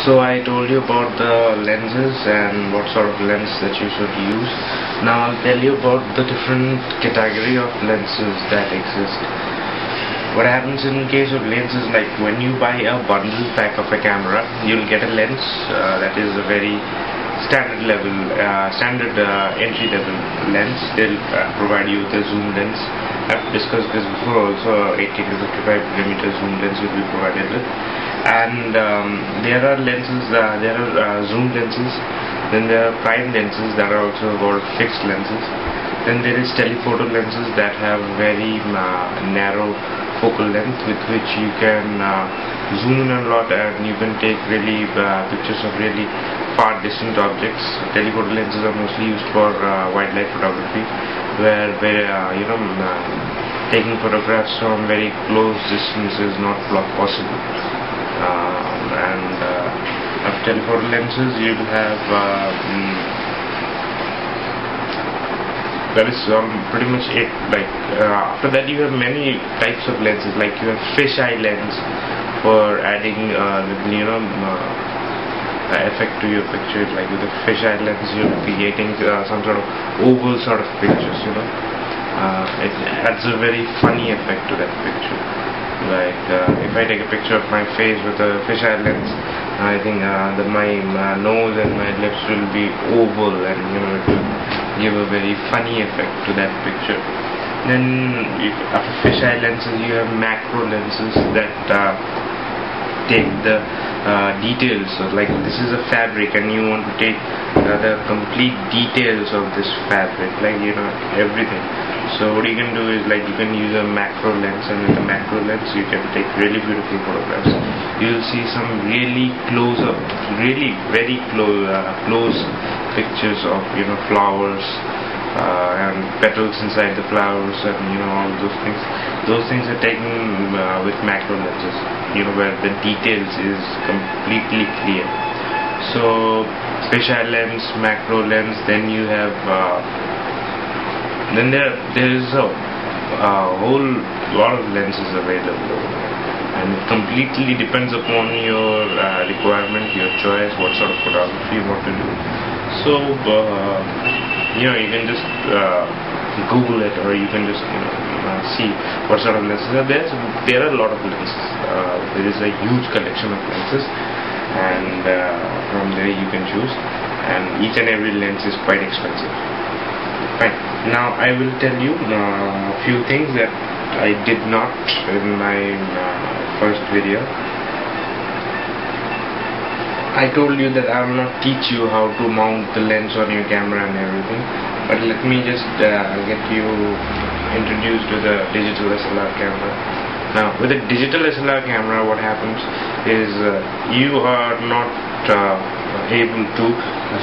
So I told you about the lenses and what sort of lens that you should use. Now I'll tell you about the different category of lenses that exist. What happens in case of lenses, like when you buy a bundle pack of a camera, you'll get a lens that is a very standard entry level lens. They'll provide you with a zoom lens. I've discussed this before also. 80 to 55mm zoom lens will be provided with. And there are lenses, there are zoom lenses, then there are prime lenses that are also called fixed lenses. Then there is telephoto lenses that have very narrow focal length with which you can zoom in a lot and you can take really pictures of really far distant objects. Telephoto lenses are mostly used for wildlife photography, where taking photographs from very close distance is not possible. Of telephoto lenses, you'll have that is pretty much it. Like after that, you have many types of lenses. Like you have fisheye lens for adding effect to your picture. Like with a fisheye lens, you're creating some sort of oval sort of pictures. It adds a very funny effect to that picture. Like if I take a picture of my face with a fisheye lens, I think that my nose and my lips will be oval, and it will give a very funny effect to that picture. Then after fisheye lenses, you have macro lenses that take the details. So like this is a fabric and you want to take the complete details of this fabric, like everything. So what you can do is, like, you can use a macro lens, and with the macro lens you can take really beautiful photographs. You will see some really close up, really very close pictures of flowers and petals inside the flowers, and all those things. Those things are taken with macro lenses, where the details is completely clear. So fisheye lens, macro lens. Then you have there is a whole lot of lenses available, and it completely depends upon your requirement, your choice, what sort of photography you want to do. So you can just Google it, or you can just see what sort of lenses are there. So there are a lot of lenses. There is a huge collection of lenses, and from there you can choose, and each and every lens is quite expensive. Fine. Now I will tell you a few things that I did not in my first video. I told you that I will not teach you how to mount the lens on your camera and everything, but let me just get you introduced to the digital SLR camera. Now with a digital SLR camera, what happens is you are not able to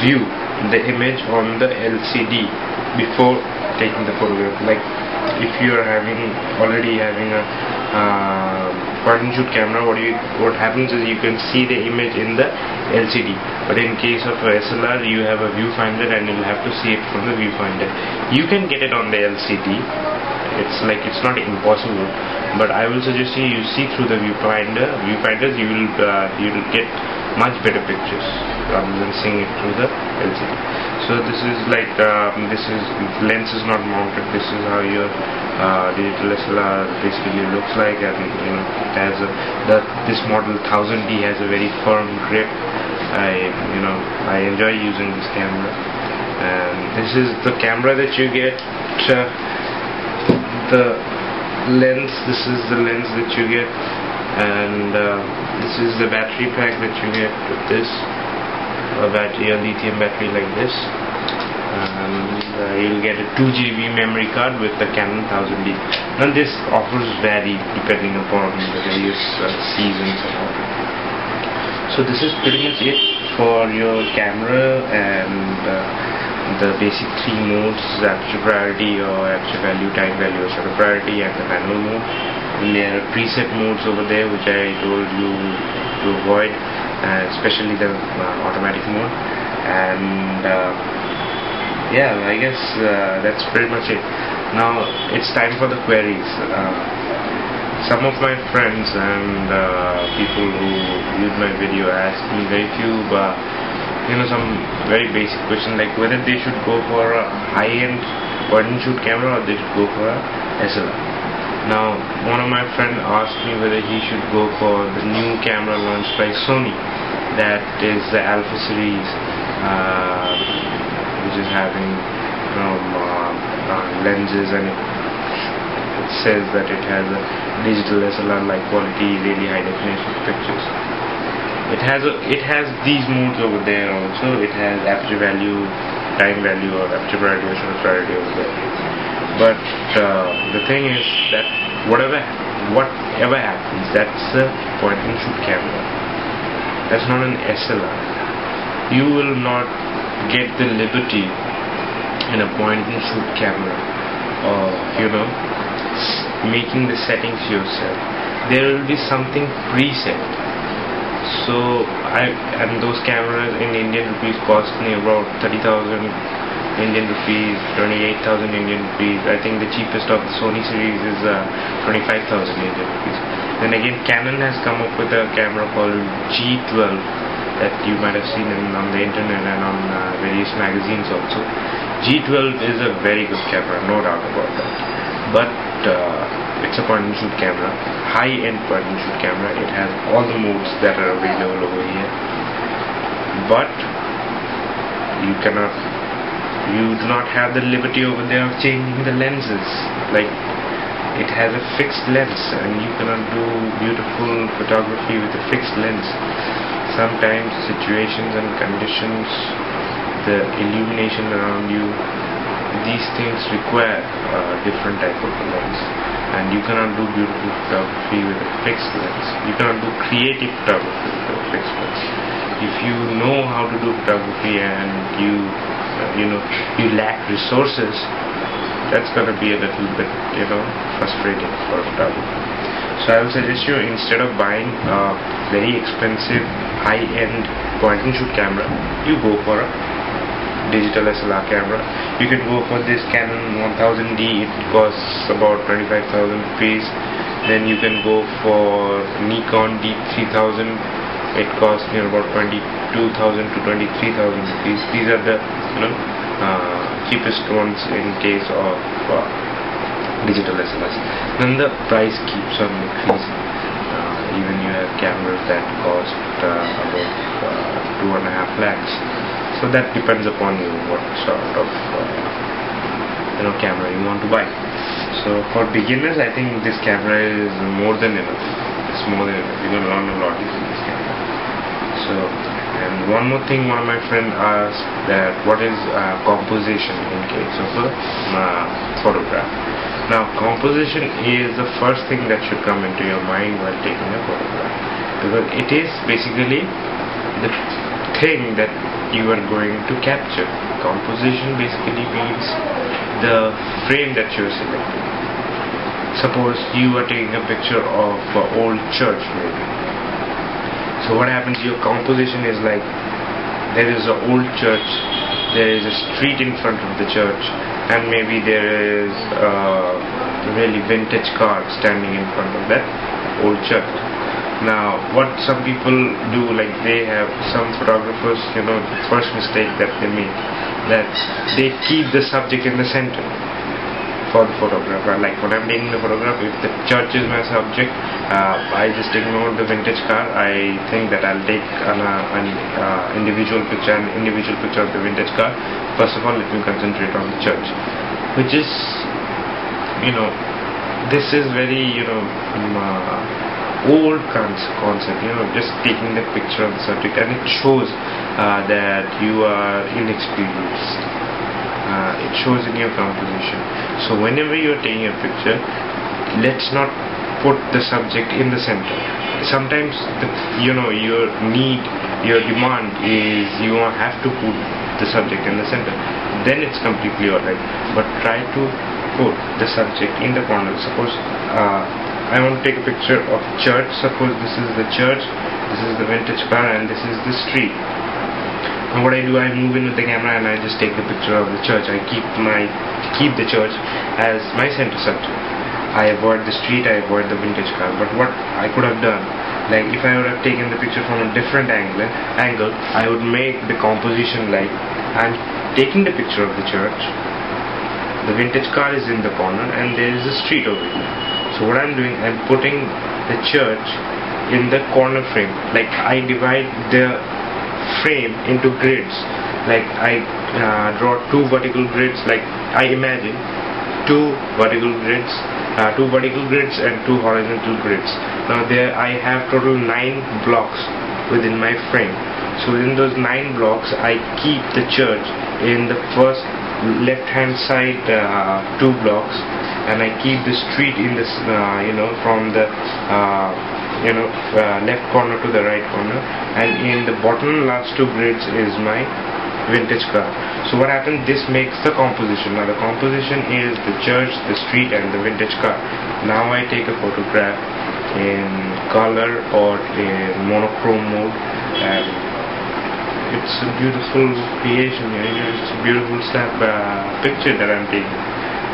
view the image on the LCD before taking the photograph. Like if you are already having a point and shoot camera, what happens is you can see the image in the LCD, but in case of a SLR you have a viewfinder and you'll have to see it from the viewfinder. You can get it on the LCD, it's not impossible, but I will suggest you see through the viewfinders. You will get much better pictures rather than seeing it through the LCD. So this is like lens is not mounted. This is how your digital SLR basically looks like, and it has this model 1000D has a very firm grip. I enjoy using this camera, and this is the camera that you get. The lens, this is the lens that you get, and this is the battery pack that you get with this. A lithium battery like this, and you'll get a 2 GB memory card with the Canon 1000D. Now this offers vary depending upon the various seasons and all. So this is pretty much it for your camera, and the basic three modes: aperture priority or aperture value, time value or shutter priority, and the manual mode. And there are preset modes over there which I told you to avoid, especially the automatic mode. And yeah, I guess that's pretty much it. Now it's time for the queries. some of my friends and people who use my video ask me very few some very basic question, like whether they should go for a high-end point and shoot camera or they should go for a SLR. Now, one of my friends asked me whether he should go for the new camera launched by Sony, that is the Alpha series, which is having lenses, and it says that it has a digital SLR-like quality, really high definition pictures. It has these modes over there also. It has aperture value, time value, or aperture priority or shutter priority over there. But the thing is that whatever happens, that's a point and shoot camera. That's not an SLR. You will not get the liberty in a point and shoot camera of making the settings yourself. There will be something preset. So and those cameras in Indian rupees cost me about 30,000 Indian rupees, 28,000 Indian rupees. I think the cheapest of the Sony series is 25,000 Indian rupees. Then again, Canon has come up with a camera called G12 that you might have seen on the internet and on various magazines also. G12 is a very good camera, no doubt about that. But it's a point and shoot camera, high-end point and shoot camera. It has all the modes that are available over here. But you do not have the liberty over there of changing the lenses. Like, it has a fixed lens and you cannot do beautiful photography with a fixed lens. Sometimes situations and conditions, the illumination around you, these things require a different type of lens, and you cannot do beautiful photography with a fixed lens. You cannot do creative photography with a fixed lens. If you know how to do photography and you lack resources, that's going to be a little bit frustrating for a photographer. So I will suggest you, instead of buying a very expensive high-end point and shoot camera, you go for a digital SLR camera. You can go for this Canon 1000D. It costs about 25,000 rupees. Then you can go for Nikon D3000. It costs about 22,000 to 23,000 rupees. These are the cheapest ones in case of digital SLRs. Then the price keeps on increasing. Even you have cameras that cost about 2.5 lakhs. So that depends upon you what sort of camera you want to buy. So for beginners, I think this camera is more than enough. It's more than enough. You're going to learn a lot using this camera. So, and one more thing, one of my friends asked that what is composition in case of a photograph. Now, composition is the first thing that should come into your mind while taking a photograph, because it is basically the thing that you are going to capture. Composition basically means the frame that you are selecting. Suppose you are taking a picture of an old church maybe. So what happens, your composition is like, there is an old church, there is a street in front of the church, and maybe there is a really vintage car standing in front of that old church. Now, what some people do, like some photographers, the first mistake that they make, that they keep the subject in the center for the photographer. Like when I'm taking the photograph, if the church is my subject, I just ignore the vintage car. I think that I'll take an individual picture of the vintage car. First of all, let me concentrate on the church, which is, this is very, old concept, just taking the picture of the subject, and it shows that you are inexperienced. It shows in your composition. So whenever you are taking a picture, let's not put the subject in the center. Sometimes your demand is you have to put the subject in the center. Then it's completely alright. But try to put the subject in the corner. Suppose I want to take a picture of church. Suppose this is the church, this is the vintage car, and this is the street. And what I do, I move in with the camera and I just take the picture of the church. I keep the church as my center subject. I avoid the street, I avoid the vintage car. But what I could have done, like if I would have taken the picture from a different angle, I would make the composition like I'm taking the picture of the church, the vintage car is in the corner, and there is a street over here. So what I'm doing, I'm putting the church in the corner frame. Like I divide the frame into grids. Like I draw two vertical grids. Like I imagine two vertical grids and two horizontal grids. Now there I have total 9 blocks within my frame. So within those 9 blocks I keep the church in the first left hand side 2 blocks, and I keep the street in this from the left corner to the right corner, and in the bottom last 2 grids is my vintage car. So what happens, this makes the composition. Now the composition is the church, the street, and the vintage car. Now I take a photograph in color or in monochrome mode, and it's a beautiful creation. It's a beautiful picture that I'm taking.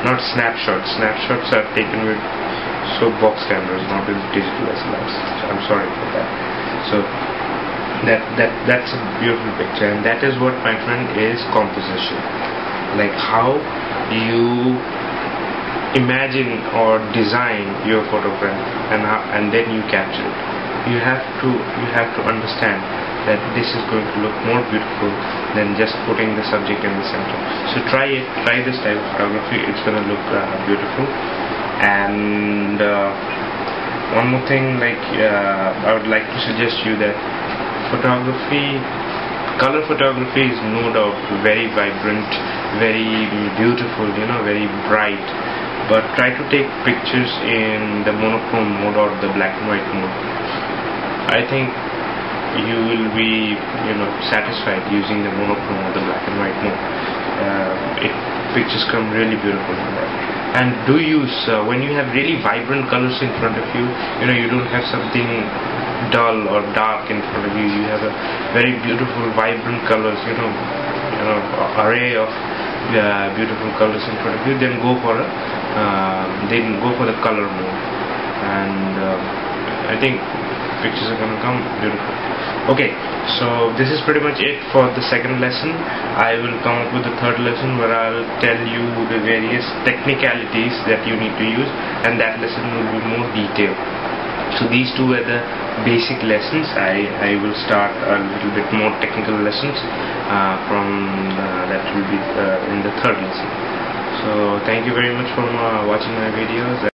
Not snapshots. Snapshots are taken with soapbox cameras, not with digital SLRs. So I'm sorry for that. So that's a beautiful picture, and that is what, my friend, is composition. Like how you imagine or design your photograph, and then you capture it. You have to understand that this is going to look more beautiful than just putting the subject in the center. So try this type of photography. It's going to look beautiful. And one more thing, like I would like to suggest you that color photography is no doubt very vibrant, very beautiful, very bright. But try to take pictures in the monochrome mode or the black and white mode. I think you will be satisfied using the monochrome or the black and white mode. Pictures come really beautiful from that. And do use when you have really vibrant colors in front of you, you don't have something dull or dark in front of you. You have a very beautiful vibrant colors, array of beautiful colors in front of you. Then go for the color mode, and I think pictures are going to come beautiful. Okay, so this is pretty much it for the second lesson. I will come up with the third lesson where I'll tell you the various technicalities that you need to use, and that lesson will be more detailed. So these two are the basic lessons. I will start a little bit more technical lessons that will be in the third lesson. So thank you very much for watching my videos.